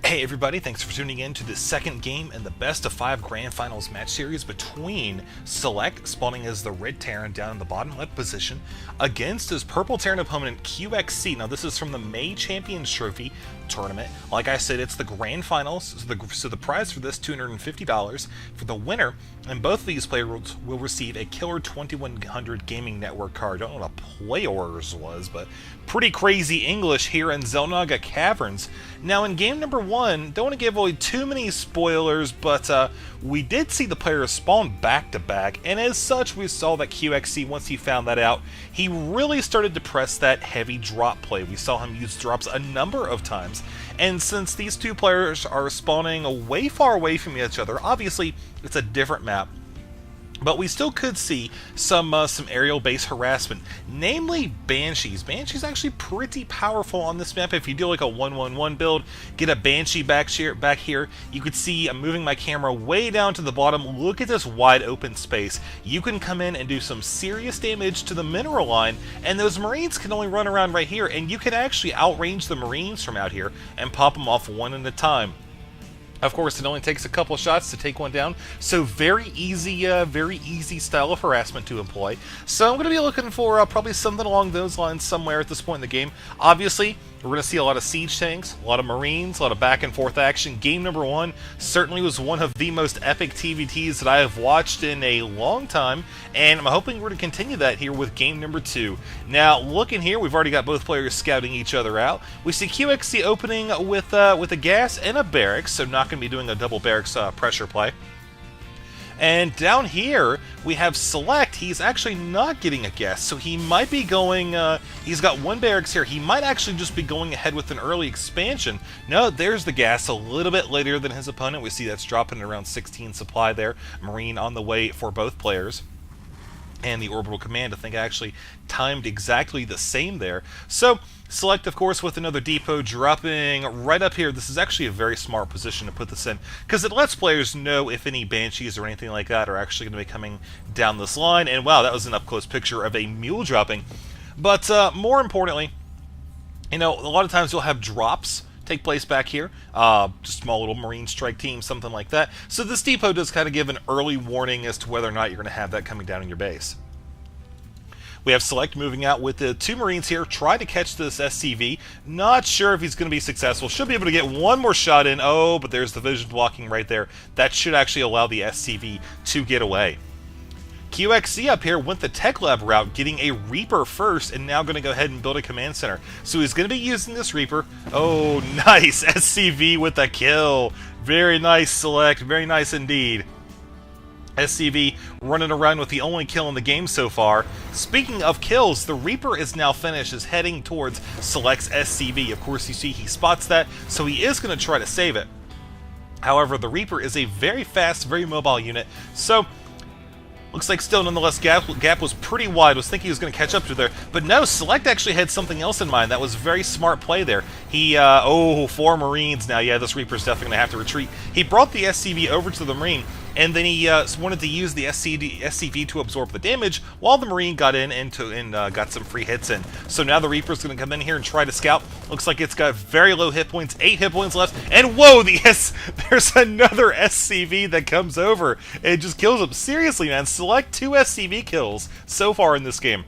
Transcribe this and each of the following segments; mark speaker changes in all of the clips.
Speaker 1: Hey everybody, thanks for tuning in to the second game in the best of 5 Grand Finals match series between SeleCT, spawning as the red Terran down in the bottom left position, against his purple Terran opponent QXC. Now this is from the May Champions Trophy tournament. Like I said, it's the Grand Finals, so the prize for this, $250 for the winner, and both of these players will receive a killer 2100 Gaming Network card. I don't know what a play orders was, but pretty crazy English here in Xel'Naga Caverns. Now in game number 1, don't want to give away too many spoilers, but we did see the players spawn back-to-back, and as such we saw that QXC, once he found that out, he really started to press that heavy drop play. We saw him use drops a number of times, and since these two players are spawning way far away from each other, obviously it's a different map, but we still could see some aerial base harassment, namely Banshees. Banshee's actually pretty powerful on this map. If you do like a 1-1-1 build, get a Banshee back here, you could see I'm moving my camera way down to the bottom. Look at this wide open space. You can come in and do some serious damage to the mineral line, and those Marines can only run around right here, and you can actually outrange the Marines from out here and pop them off one at a time. Of course, it only takes a couple shots to take one down, so very easy style of harassment to employ. So I'm going to be looking for probably something along those lines somewhere at this point in the game. Obviously, we're going to see a lot of siege tanks, a lot of Marines, a lot of back and forth action. Game number 1 certainly was one of the most epic TVTs that I have watched in a long time, and I'm hoping we're going to continue that here with game number 2. Now, looking here, we've already got both players scouting each other out. We see QXC opening with a gas and a barracks, so not going to be doing a double barracks pressure play. And down here, we have SeleCT. He's actually not getting a gas, so he might be going, he's got one barracks here. He might actually just be going ahead with an early expansion. No, there's the gas a little bit later than his opponent. We see that's dropping at around 16 supply there. Marine on the way for both players. And the orbital command, I think, actually timed exactly the same there. So SeleCT, of course, with another depot dropping right up here. This is actually a very smart position to put this in, because it lets players know if any Banshees or anything like that are actually going to be coming down this line. And wow, that was an up-close picture of a mule dropping. But more importantly, you know, a lot of times you'll have drops take place back here, just small little Marine strike team, something like that. So this depot does kind of give an early warning as to whether or not you're going to have that coming down in your base. We have SeleCT moving out with the 2 Marines here, try to catch this SCV. Not sure if he's going to be successful. Should be able to get one more shot in. Oh, but there's the vision blocking right there. That should actually allow the SCV to get away. QXC up here went the Tech Lab route, getting a Reaper first, and now going to go ahead and build a command center. So he's going to be using this Reaper. Oh, nice! SCV with a kill. Very nice, SeleCT. Very nice indeed. SCV running around with the only kill in the game so far. Speaking of kills, the Reaper is now finished, is heading towards SeleCT's SCV. Of course, you see he spots that, so he is going to try to save it. However, the Reaper is a very fast, very mobile unit, so looks like still, nonetheless, gap was pretty wide. Was thinking he was going to catch up to there. But no, SeleCT actually had something else in mind. That was very smart play there. He, oh, 4 Marines now. Yeah, this Reaper's definitely going to have to retreat. He brought the SCV over to the Marine, and then he wanted to use the SCV to absorb the damage, while the Marine got in and got some free hits in. So now the Reaper's going to come in here and try to scout. Looks like it's got very low hit points, 8 hit points left, and whoa, there's another SCV that comes over. It just kills him. Seriously, man, SeleCT 2 SCV kills so far in this game.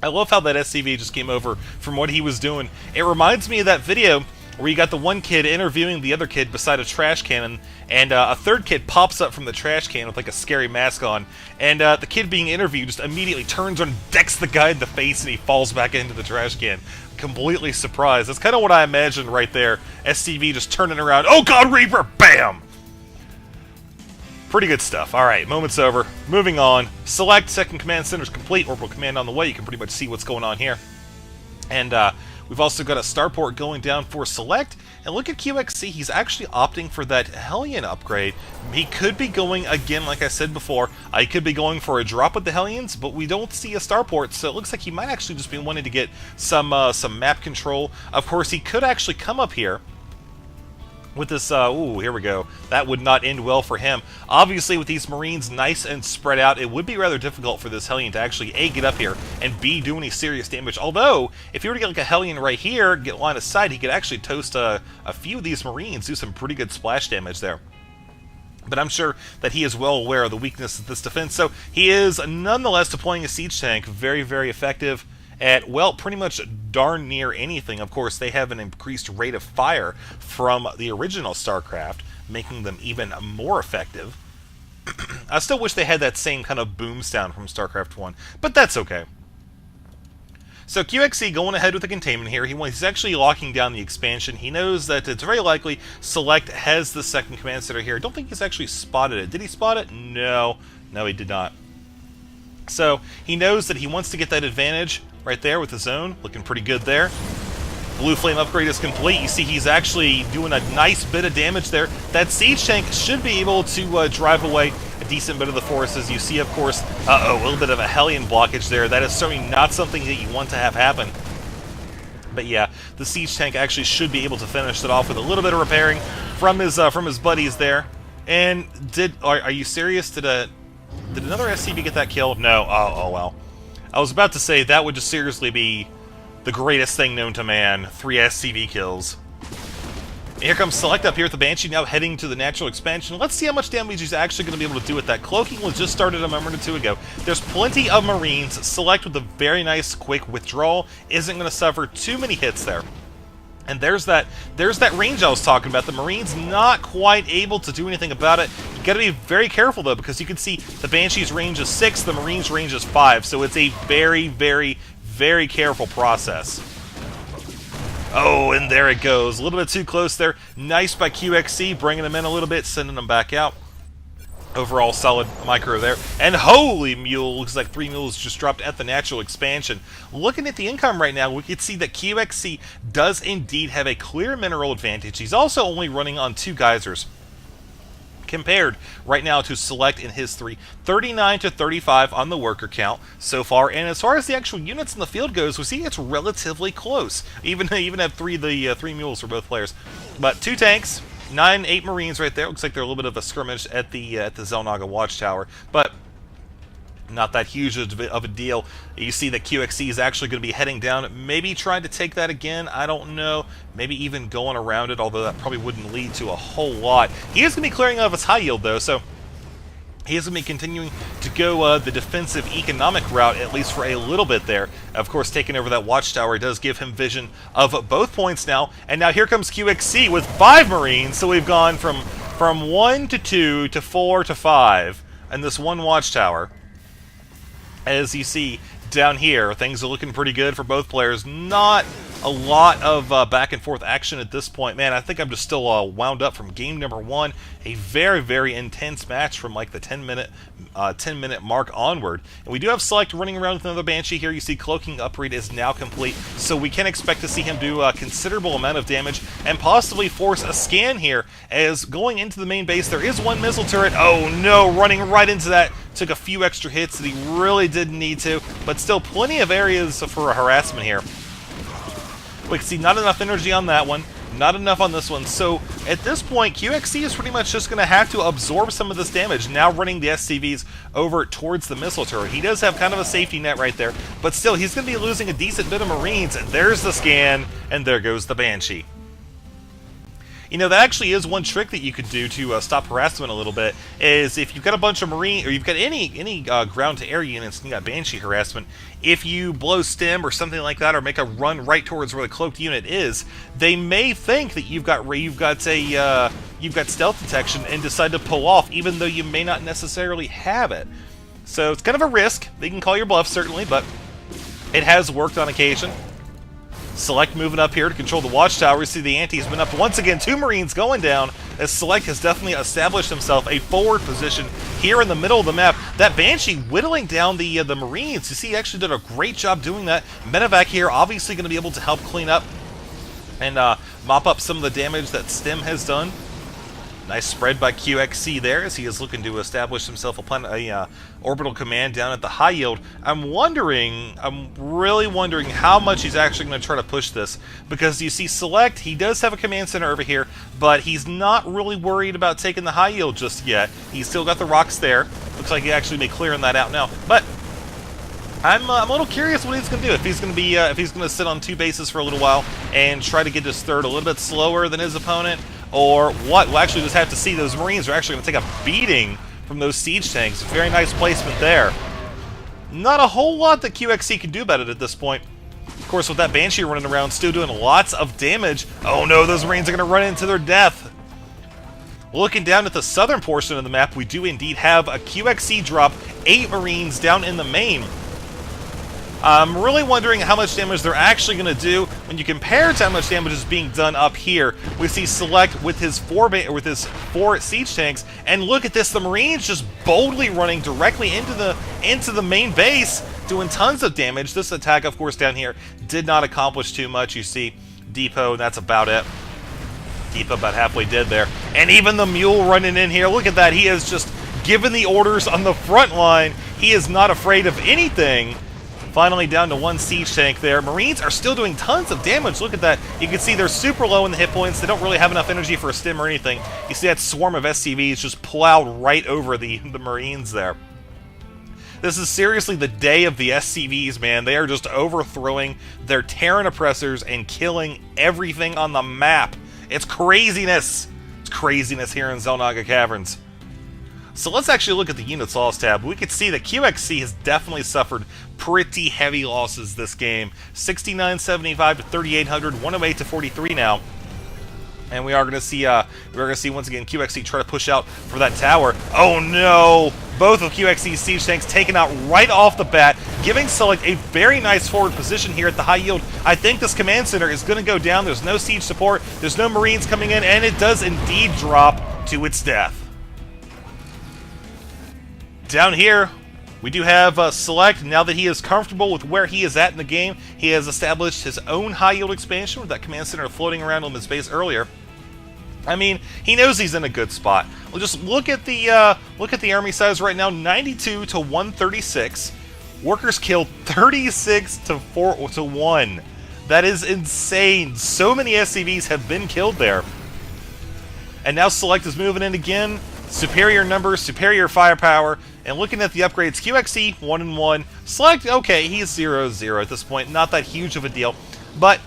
Speaker 1: I love how that SCV just came over from what he was doing. It reminds me of that video where you got the one kid interviewing the other kid beside a trash can, and a third kid pops up from the trash can with like a scary mask on, and the kid being interviewed just immediately turns and decks the guy in the face, and he falls back into the trash can. Completely surprised. That's kind of what I imagined right there. SCV just turning around. Oh god, Reaper! Bam! Pretty good stuff. Alright, moment's over. Moving on. SeleCT, second command center's complete. Orbital command on the way. You can pretty much see what's going on here. And we've also got a starport going down for SeleCT. And look at QXC, he's actually opting for that Hellion upgrade. He could be going, again, like I said before, he could be going for a drop with the Hellions, but we don't see a starport, so it looks like he might actually just be wanting to get some map control. Of course, he could actually come up here with this, ooh, here we go. That would not end well for him. Obviously, with these Marines nice and spread out, it would be rather difficult for this Hellion to actually, A, get up here, and B, do any serious damage. Although, if you were to get like a Hellion right here, get line of sight, he could actually toast a few of these Marines, do some pretty good splash damage there. But I'm sure that he is well aware of the weakness of this defense, so he is nonetheless deploying a siege tank. Very, very effective at, well, pretty much darn near anything. Of course, they have an increased rate of fire from the original Starcraft, making them even more effective. I still wish they had that same kind of boom sound from Starcraft 1, but that's okay. So QXC going ahead with the containment here. He's actually locking down the expansion. He knows that it's very likely SeleCT has the second command center here. I don't think he's actually spotted it. Did he spot it? No. No, he did not. So he knows that he wants to get that advantage right there with the zone. Looking pretty good there. Blue Flame upgrade is complete. You see he's actually doing a nice bit of damage there. That siege tank should be able to drive away a decent bit of the forces. You see, of course, a little bit of a Hellion blockage there. That is certainly not something that you want to have happen. But yeah, the siege tank actually should be able to finish it off with a little bit of repairing from his buddies there. And are you serious? Did another SCV get that kill? No. Oh well. I was about to say that would just seriously be the greatest thing known to man. 3 SCV kills. And here comes SeleCT up here with the Banshee now heading to the natural expansion. Let's see how much damage he's actually going to be able to do with that. Cloaking was just started a moment or two ago. There's plenty of Marines. SeleCT with a very nice quick withdrawal isn't going to suffer too many hits there. And there's that range I was talking about. The Marines not quite able to do anything about it. You got to be very careful though, because you can see the Banshee's range is 6, the Marines' range is 5. So it's a very, very, very careful process. Oh, and there it goes. A little bit too close there. Nice by QXC, bringing them in a little bit, sending them back out. Overall, solid micro there. And holy mule, looks like 3 mules just dropped at the natural expansion. Looking at the income right now, we can see that QXC does indeed have a clear mineral advantage. He's also only running on 2 geysers, compared right now to SeleCT in his 3. 39 to 35 on the worker count so far. And as far as the actual units in the field goes, we see it's relatively close. Even have 3 mules for both players. But 2 tanks. 8 Marines right there. Looks like they're a little bit of a skirmish at the Xel'Naga Watchtower, but not that huge of a deal. You see that QXC is actually going to be heading down, maybe trying to take that again. I don't know. Maybe even going around it, although that probably wouldn't lead to a whole lot. He is going to be clearing out of his high yield, though, so he is going to be continuing to go the defensive economic route, at least for a little bit there. Of course, taking over that watchtower does give him vision of both points now. And now here comes QXC with 5 Marines. So we've gone from 1 to 2 to 4 to 5 and this one watchtower. As you see down here, things are looking pretty good for both players. Not a lot of back and forth action at this point. Man, I think I'm just still wound up from game number 1. A very, very intense match from like the 10-minute mark onward. And we do have SeleCT running around with another Banshee here. You see cloaking upgrade is now complete, so we can expect to see him do a considerable amount of damage and possibly force a scan here. As going into the main base, there is 1 missile turret. Oh no, running right into that. Took a few extra hits that he really didn't need to, but still plenty of areas for a harassment here. We can see not enough energy on that one, not enough on this one. So at this point, QXC is pretty much just going to have to absorb some of this damage, now running the SCVs over towards the missile turret. He does have kind of a safety net right there, but still, he's going to be losing a decent bit of Marines. And there's the scan, and there goes the Banshee. You know, that actually is one trick that you could do to stop harassment a little bit, is if you've got a bunch of Marine, or you've got any ground-to-air units and you got Banshee harassment, if you blow stem or something like that, or make a run right towards where the cloaked unit is, they may think that you've got stealth detection and decide to pull off, even though you may not necessarily have it. So it's kind of a risk. They can call your bluff, certainly, but it has worked on occasion. SeleCT moving up here to control the watchtower. We see the ante has been up once again. 2 Marines going down, as SeleCT has definitely established himself a forward position here in the middle of the map. That Banshee whittling down the Marines. You see, he actually did a great job doing that. Medevac here obviously going to be able to help clean up and mop up some of the damage that Stem has done. Nice spread by QXC there as he is looking to establish himself a orbital command down at the high yield. I'm really wondering how much he's actually going to try to push this, because you see Select, he does have a command center over here, but he's not really worried about taking the high yield just yet. He's still got the rocks there. Looks like he actually may clearing that out now, but I'm a little curious what he's going to do. If he's going to sit on 2 bases for a little while and try to get his third a little bit slower than his opponent, or what. We'll actually just have to see. Those Marines are actually going to take a beating from those siege tanks. Very nice placement there. Not a whole lot that QXC can do about it at this point. Of course, with that Banshee running around, still doing lots of damage. Oh no, those Marines are going to run into their death. Looking down at the southern portion of the map, we do indeed have a QXC drop. 8 Marines down in the main. I'm really wondering how much damage they're actually going to do when you compare to how much damage is being done up here. We see Select with his 4 siege tanks, and look at this, the Marines just boldly running directly into the main base, doing tons of damage. This attack, of course, down here did not accomplish too much. You see Depot, and that's about it. Depot about halfway dead there. And even the Mule running in here, look at that, he is just given the orders on the front line. He is not afraid of anything. Finally down to 1 siege tank there. Marines are still doing tons of damage. Look at that. You can see they're super low in the hit points. They don't really have enough energy for a stim or anything. You see that swarm of SCVs just plowed right over the Marines there. This is seriously the day of the SCVs, man. They are just overthrowing their Terran oppressors and killing everything on the map. It's craziness. It's craziness here in Xel'Naga Caverns. So let's actually look at the units loss tab. We can see that QXC has definitely suffered pretty heavy losses this game. 6975 to 3800, 108 to 43 now. And we are going to see once again QXC try to push out for that tower. Oh no! Both of QXC's siege tanks taken out right off the bat, giving Select a very nice forward position here at the high yield. I think this command center is going to go down. There's no siege support. There's no Marines coming in, and it does indeed drop to its death. Down here, we do have Select. Now that he is comfortable with where he is at in the game, he has established his own high-yield expansion with that command center floating around on his base earlier. I mean, he knows he's in a good spot. Well, just look at the army size right now, 92 to 136. Workers killed 36 to 1. That is insane. So many SCVs have been killed there. And now Select is moving in again. Superior numbers, superior firepower, and looking at the upgrades, QXC 1-1, Select, okay, he's 0-0 at this point, not that huge of a deal, but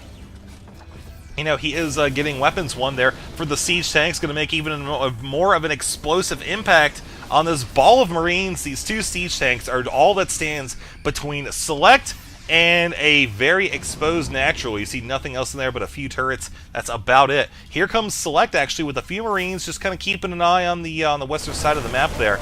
Speaker 1: you know, he is getting weapons 1 there for the siege tanks, going to make even more of an explosive impact on this ball of Marines. These 2 siege tanks are all that stands between Select and a very exposed natural. You see nothing else in there but a few turrets. That's about it. Here comes Select actually with a few Marines, just kind of keeping an eye on the western side of the map there.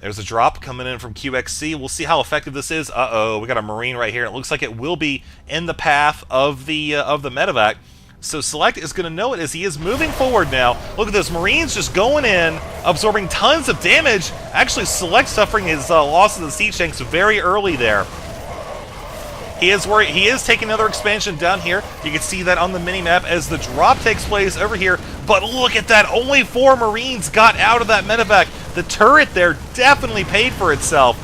Speaker 1: There's a drop coming in from QXC. We'll see how effective this is. Uh-oh, we got a Marine right here. It looks like it will be in the path of the medevac. So Select is going to know it as he is moving forward now. Look at this, Marines just going in, absorbing tons of damage. Actually, Select suffering his loss of the siege tanks very early there. He is taking another expansion down here. You can see that on the mini-map as the drop takes place over here. But look at that, only 4 Marines got out of that medevac. The turret there definitely paid for itself.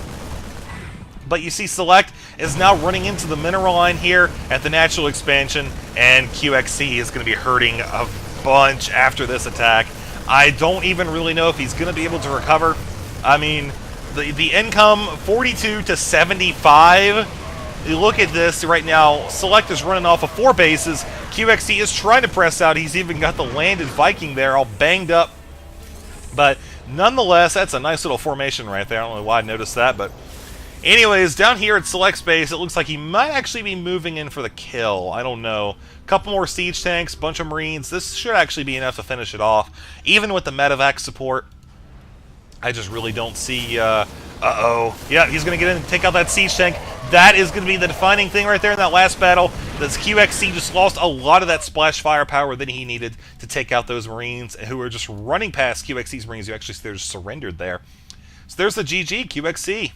Speaker 1: But you see Select is now running into the mineral line here at the natural expansion, and QXC is going to be hurting a bunch after this attack. I don't even really know if he's going to be able to recover. I mean, the income 42 to 75. You look at this right now, Select is running off of 4 bases. QXC is trying to press out. He's even got the landed Viking there all banged up. But nonetheless, that's a nice little formation right there. I don't know why I noticed that, but anyways, down here at Select's base, it looks like he might actually be moving in for the kill. I don't know. A couple more siege tanks, bunch of Marines. This should actually be enough to finish it off. Even with the medevac support, I just really don't see... uh-oh. Yeah, he's going to get in and take out that siege tank. That is going to be the defining thing right there in that last battle. This QXC just lost a lot of that splash firepower that he needed to take out those Marines who were just running past QXC's Marines who actually they're just surrendered there. So there's the GG, QXC.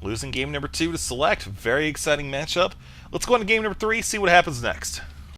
Speaker 1: Losing game number 2 to Select. Very exciting matchup. Let's go on to game number 3, see what happens next.